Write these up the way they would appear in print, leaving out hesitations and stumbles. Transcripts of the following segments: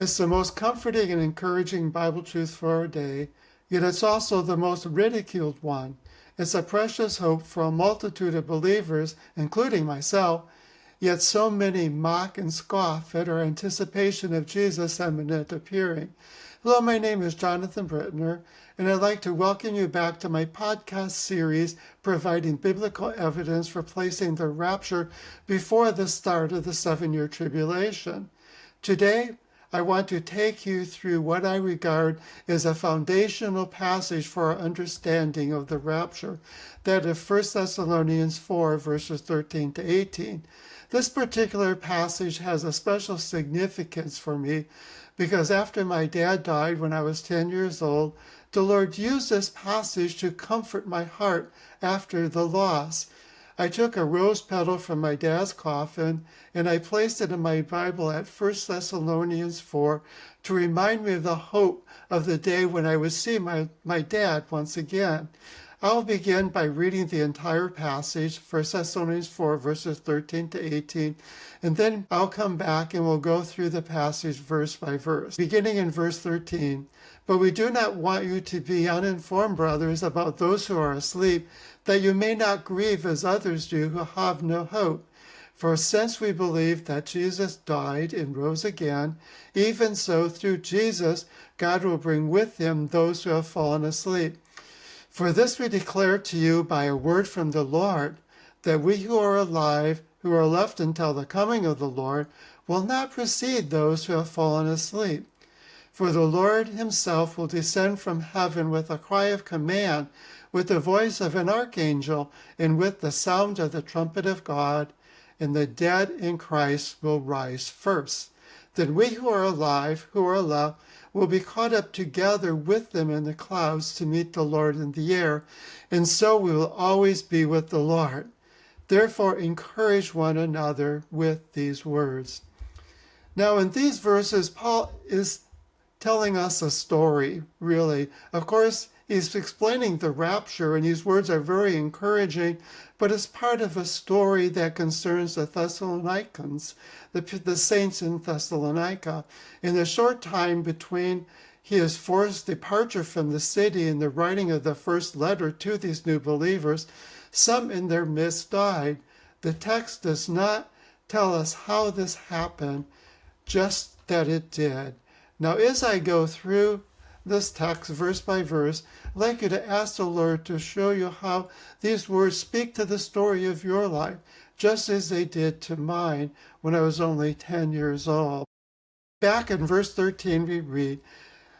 It's the most comforting and encouraging Bible truth for our day, yet it's also the most ridiculed one. It's a precious hope for a multitude of believers, including myself, yet so many mock and scoff at our anticipation of Jesus' imminent appearing. Hello, my name is Jonathan Brittner, and I'd like to welcome you back to my podcast series providing biblical evidence for placing the rapture before the start of the 7-year tribulation. Today, I want to take you through what I regard as a foundational passage for our understanding of the rapture, that of 1 Thessalonians 4, verses 13 to 18. This particular passage has a special significance for me because after my dad died when I was 10 years old, the Lord used this passage to comfort my heart after the loss. I took a rose petal from my dad's coffin and I placed it in my Bible at 1 Thessalonians 4 to remind me of the hope of the day when I would see my dad once again. I'll begin by reading the entire passage, 1 Thessalonians 4, verses 13 to 18, and then I'll come back and we'll go through the passage verse by verse. Beginning in verse 13, "But we do not want you to be uninformed, brothers, about those who are asleep, that you may not grieve as others do who have no hope. For since we believe that Jesus died and rose again, even so through Jesus God will bring with him those who have fallen asleep. For this we declare to you by a word from the Lord, that we who are alive, who are left until the coming of the Lord, will not precede those who have fallen asleep. For the Lord himself will descend from heaven with a cry of command, with the voice of an archangel, and with the sound of the trumpet of God, and the dead in Christ will rise first. Then we who are alive, who are left, will be caught up together with them in the clouds to meet the Lord in the air, and so we will always be with the Lord. Therefore encourage one another with these words." Now in these verses, Paul is telling us a story, really. Of course, he's explaining the rapture, and these words are very encouraging, but it's part of a story that concerns the Thessalonians, the saints in Thessalonica. In the short time between his forced departure from the city and the writing of the first letter to these new believers, some in their midst died. The text does not tell us how this happened, just that it did. Now, as I go through this text verse by verse, I'd like you to ask the Lord to show you how these words speak to the story of your life, just as they did to mine when I was only 10 years old. Back in verse 13 we read,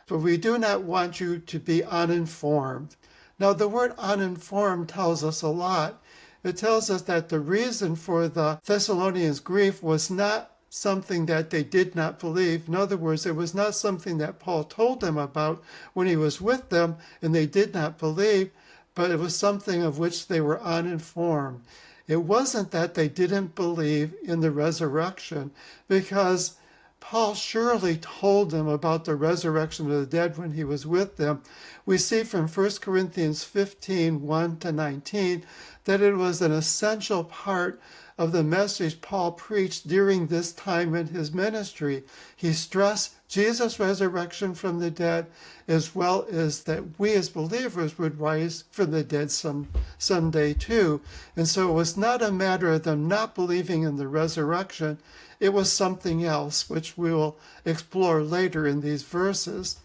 "But we do not want you to be uninformed." Now the word uninformed tells us a lot. It tells us that the reason for the Thessalonians' grief was not something that they did not believe. In other words, it was not something that Paul told them about when he was with them and they did not believe, but it was something of which they were uninformed. It wasn't that they didn't believe in the resurrection, because Paul surely told them about the resurrection of the dead when he was with them. We see from 1 Corinthians 15, 1 to 19, that it was an essential part of the message Paul preached during this time in his ministry. He stressed Jesus' resurrection from the dead, as well as that we as believers would rise from the dead someday too. And so it was not a matter of them not believing in the resurrection. It was something else, which we will explore later in these verses.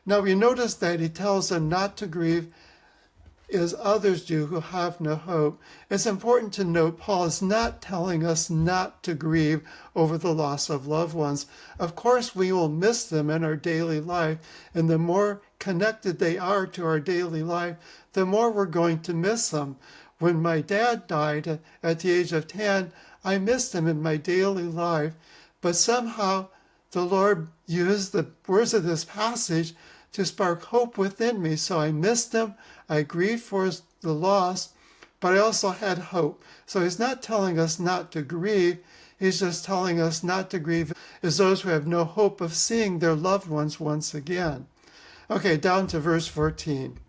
Now we notice that he tells them not to grieve as others do who have no hope. It's important to note Paul is not telling us not to grieve over the loss of loved ones. Of course, we will miss them in our daily life, and the more connected they are to our daily life, the more we're going to miss them. When my dad died at the age of 10, I missed him in my daily life, but somehow the Lord used the words of this passage to spark hope within me. So I missed him, I grieved for the loss, but I also had hope. So he's not telling us not to grieve, he's just telling us not to grieve as those who have no hope of seeing their loved ones once again. Okay, down to verse 14,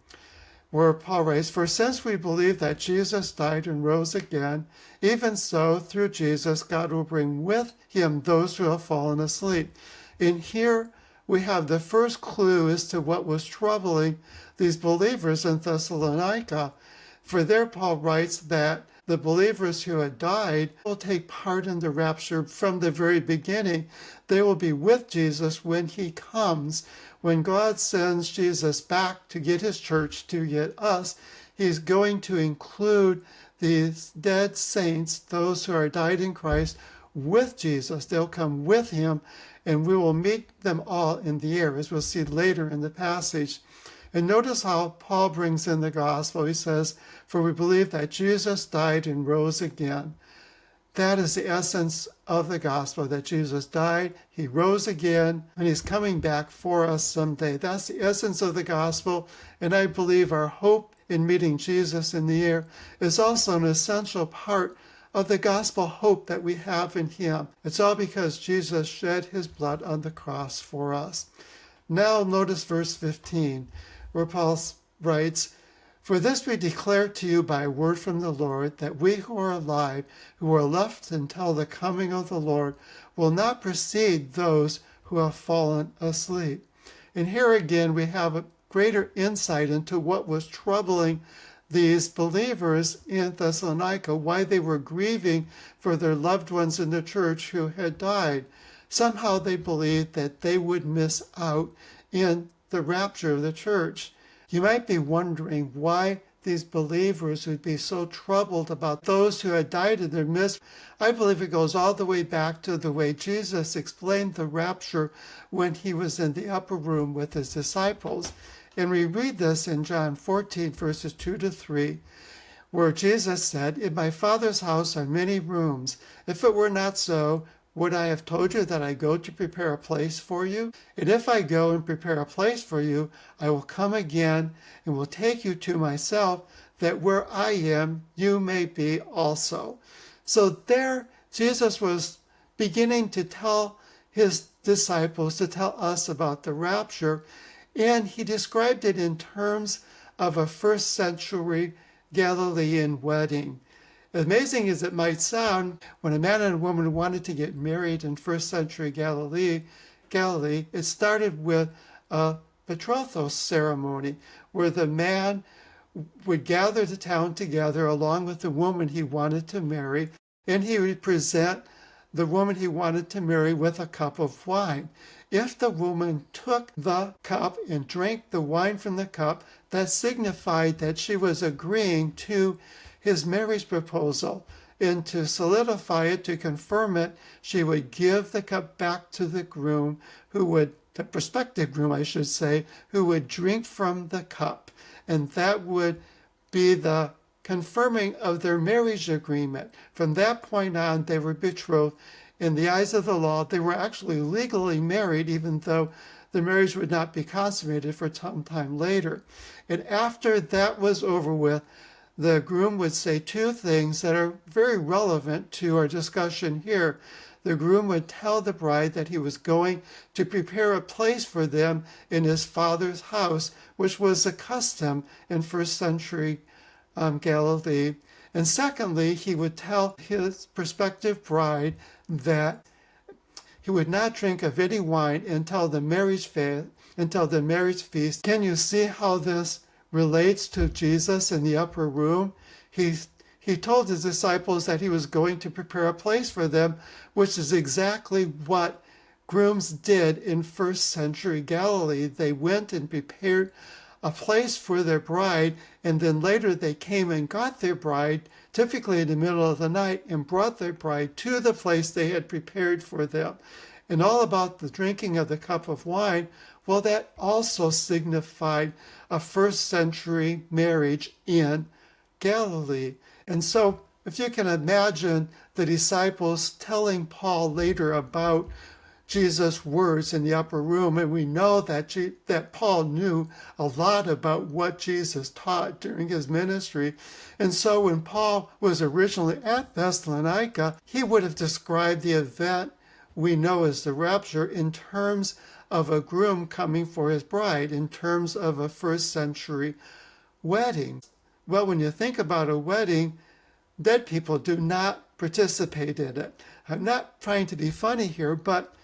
where Paul writes, "For since we believe that Jesus died and rose again, even so through Jesus God will bring with him those who have fallen asleep. And here we have the first clue as to what was troubling these believers in Thessalonica. For there, Paul writes that the believers who had died will take part in the rapture from the very beginning. They will be with Jesus when he comes. When God sends Jesus back to get his church, to get us, he's going to include these dead saints, those who are died in Christ, with Jesus. They'll come with him, and we will meet them all in the air, as we'll see later in the passage. And notice how Paul brings in the gospel. He says, "For we believe that Jesus died and rose again." That is the essence of the gospel, that Jesus died, he rose again, and he's coming back for us someday. That's the essence of the gospel, and I believe our hope in meeting Jesus in the air is also an essential part of the gospel hope that we have in him. It's all because Jesus shed his blood on the cross for us. Now notice verse 15, where Paul writes, "For this we declare to you by a word from the Lord, that we who are alive, who are left until the coming of the Lord, will not precede those who have fallen asleep." And here again we have a greater insight into what was troubling these believers in Thessalonica, why they were grieving for their loved ones in the church who had died. Somehow they believed that they would miss out in the rapture of the church. You might be wondering why these believers would be so troubled about those who had died in their midst. I believe it goes all the way back to the way Jesus explained the rapture when he was in the upper room with his disciples. And we read this in John 14, verses 2 to 3, where Jesus said, "In my Father's house are many rooms. If it were not so, would I have told you that I go to prepare a place for you? And if I go and prepare a place for you, I will come again and will take you to myself, that where I am, you may be also." So there, Jesus was beginning to tell his disciples, to tell us about the rapture, and he described it in terms of a first century Galilean wedding. Amazing as it might sound, when a man and a woman wanted to get married in first century Galilee, it started with a betrothal ceremony where the man would gather the town together along with the woman he wanted to marry, and he would present the woman he wanted to marry with a cup of wine. If the woman took the cup and drank the wine from the cup, that signified that she was agreeing to his marriage proposal. And to solidify it, to confirm it, she would give the cup back to the groom, the prospective groom, I should say, who would drink from the cup. And that would be the confirming of their marriage agreement. From that point on, they were betrothed. In the eyes of the law, they were actually legally married, even though the marriage would not be consummated for some time later. And after that was over with, the groom would say two things that are very relevant to our discussion here. The groom would tell the bride that he was going to prepare a place for them in his father's house, which was a custom in first century Galilee. And secondly, he would tell his prospective bride that he would not drink of any wine until the marriage feast. Can you see how this relates to Jesus in the upper room? He told his disciples that he was going to prepare a place for them, which is exactly what grooms did in first century Galilee. They went and prepared a place for their bride, and then later they came and got their bride, typically in the middle of the night, and brought their bride to the place they had prepared for them. And all about the drinking of the cup of wine, well, that also signified a first century marriage in Galilee. And so if you can imagine the disciples telling Paul later about Jesus' words in the upper room, and we know that Paul knew a lot about what Jesus taught during his ministry. And so when Paul was originally at Thessalonica, he would have described the event we know as the rapture in terms of a groom coming for his bride, in terms of a first century wedding. Well, when you think about a wedding, dead people do not participate in it. I'm not trying to be funny here, but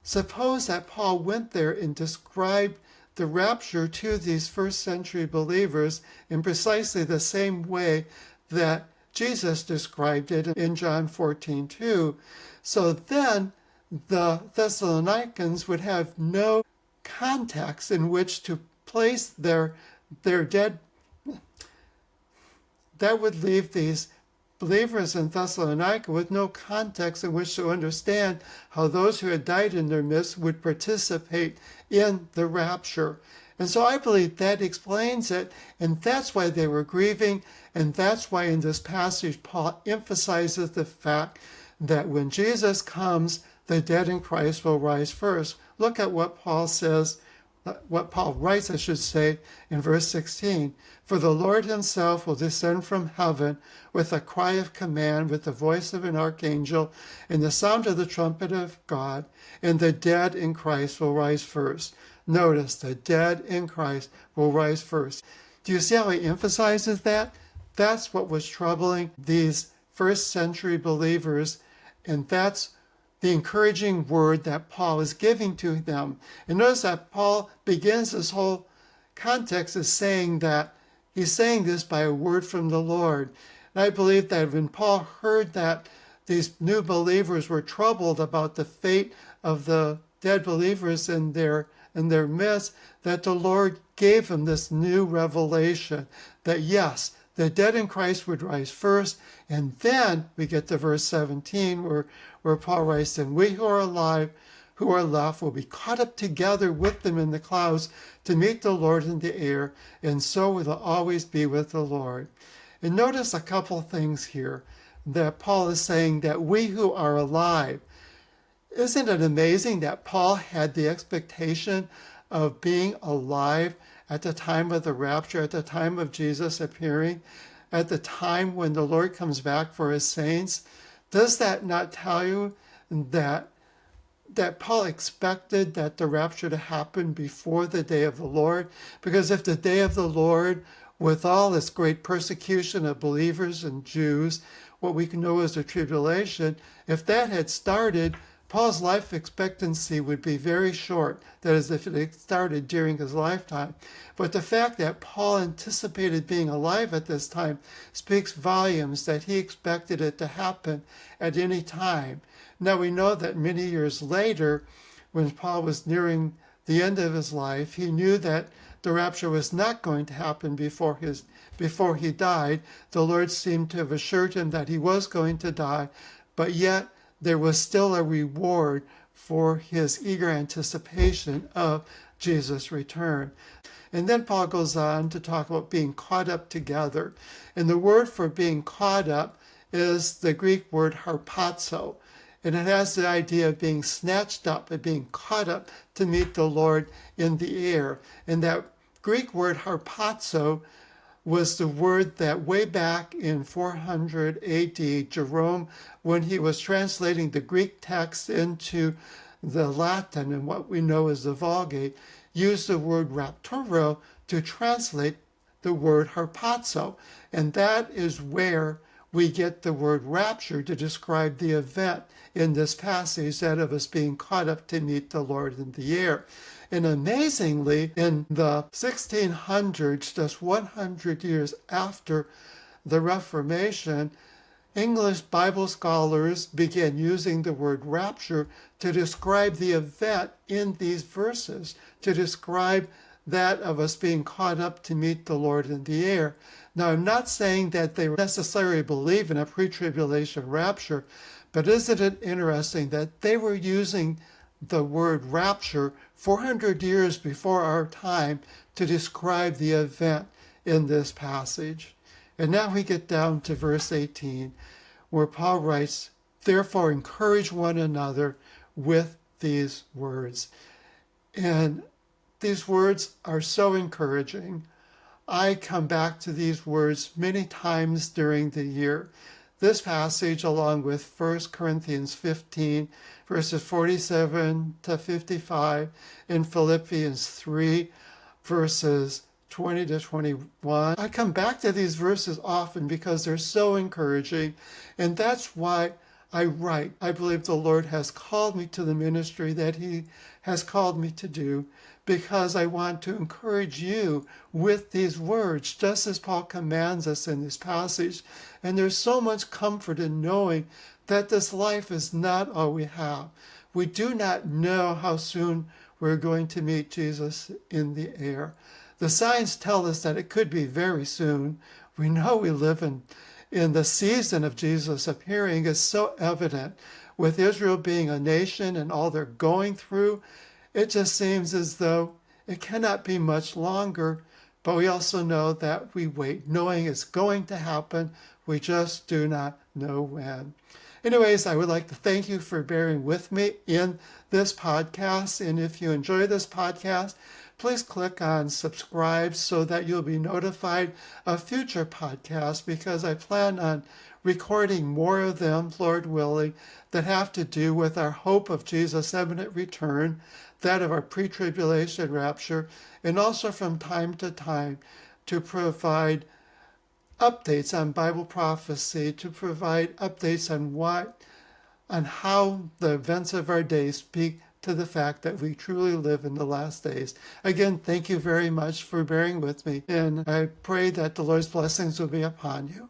Suppose that Paul went there and described the rapture to these first century believers in precisely the same way that Jesus described it in John 14:2. So then the Thessalonians would have no context in which to place their dead. That would leave these believers in Thessalonica with no context in which to understand how those who had died in their midst would participate in the rapture. And so I believe that explains it, and that's why they were grieving, and that's why in this passage Paul emphasizes the fact that when Jesus comes, the dead in Christ will rise first. Look at what Paul says, what Paul writes, I should say, in verse 16. For the Lord himself will descend from heaven with a cry of command, with the voice of an archangel, and the sound of the trumpet of God, and the dead in Christ will rise first. Notice, the dead in Christ will rise first. Do you see how he emphasizes that? That's what was troubling these first century believers, and that's the encouraging word that Paul is giving to them. And notice that Paul begins this whole context as saying that he's saying this by a word from the Lord. And I believe that when Paul heard that these new believers were troubled about the fate of the dead believers in their midst, that the Lord gave him this new revelation that yes, the dead in Christ would rise first, and then we get to verse 17 where Paul writes, and we who are alive, who are left, will be caught up together with them in the clouds to meet the Lord in the air, and so we will always be with the Lord. And notice a couple things here that Paul is saying that we who are alive. Isn't it amazing that Paul had the expectation of being alive at the time of the rapture, at the time of Jesus appearing, at the time when the Lord comes back for his saints? Does that not tell you that Paul expected that the rapture to happen before the day of the Lord? Because if the day of the Lord, with all this great persecution of believers and Jews, what we can know as the tribulation, if that had started, Paul's life expectancy would be very short. That is, if it had started during his lifetime. But the fact that Paul anticipated being alive at this time speaks volumes that he expected it to happen at any time. Now we know that many years later, when Paul was nearing the end of his life, he knew that the rapture was not going to happen before he died. The Lord seemed to have assured him that he was going to die, but yet there was still a reward for his eager anticipation of Jesus' return. And then Paul goes on to talk about being caught up together. And the word for being caught up is the Greek word harpazo. And it has the idea of being snatched up, of being caught up to meet the Lord in the air. And that Greek word harpazo was the word that way back in 400 AD, Jerome, when he was translating the Greek text into the Latin and what we know as the Vulgate, used the word rapturo to translate the word harpazo. And that is where we get the word rapture to describe the event in this passage, that of us being caught up to meet the Lord in the air. And amazingly, in the 1600s, just 100 years after the Reformation, English Bible scholars began using the word rapture to describe the event in these verses, to describe that of us being caught up to meet the Lord in the air. Now, I'm not saying that they necessarily believe in a pre-tribulation rapture, but isn't it interesting that they were using the word rapture 400 years before our time to describe the event in this passage? And now we get down to verse 18, where Paul writes, therefore encourage one another with these words. And these words are so encouraging. I come back to these words many times during the year. This passage, along with 1 Corinthians 15, verses 47 to 55, and Philippians 3, verses 20 to 21. I come back to these verses often because they're so encouraging, and that's why I write. I believe the Lord has called me to the ministry that He has called me to do, because I want to encourage you with these words, just as Paul commands us in this passage. And there's so much comfort in knowing that this life is not all we have. We do not know how soon we're going to meet Jesus in the air. The signs tell us that it could be very soon. We know we live in the season of Jesus appearing. Is so evident with Israel being a nation and all they're going through. It just seems as though it cannot be much longer, but we also know that we wait, knowing it's going to happen. We just do not know when. Anyways, I would like to thank you for bearing with me in this podcast. And if you enjoy this podcast, please click on subscribe so that you'll be notified of future podcasts, because I plan on recording more of them, Lord willing, that have to do with our hope of Jesus' imminent return, that of our pre-tribulation rapture, and also from time to time to provide updates on Bible prophecy, to provide updates on how the events of our day speak to the fact that we truly live in the last days. Again, thank you very much for bearing with me, and I pray that the Lord's blessings will be upon you.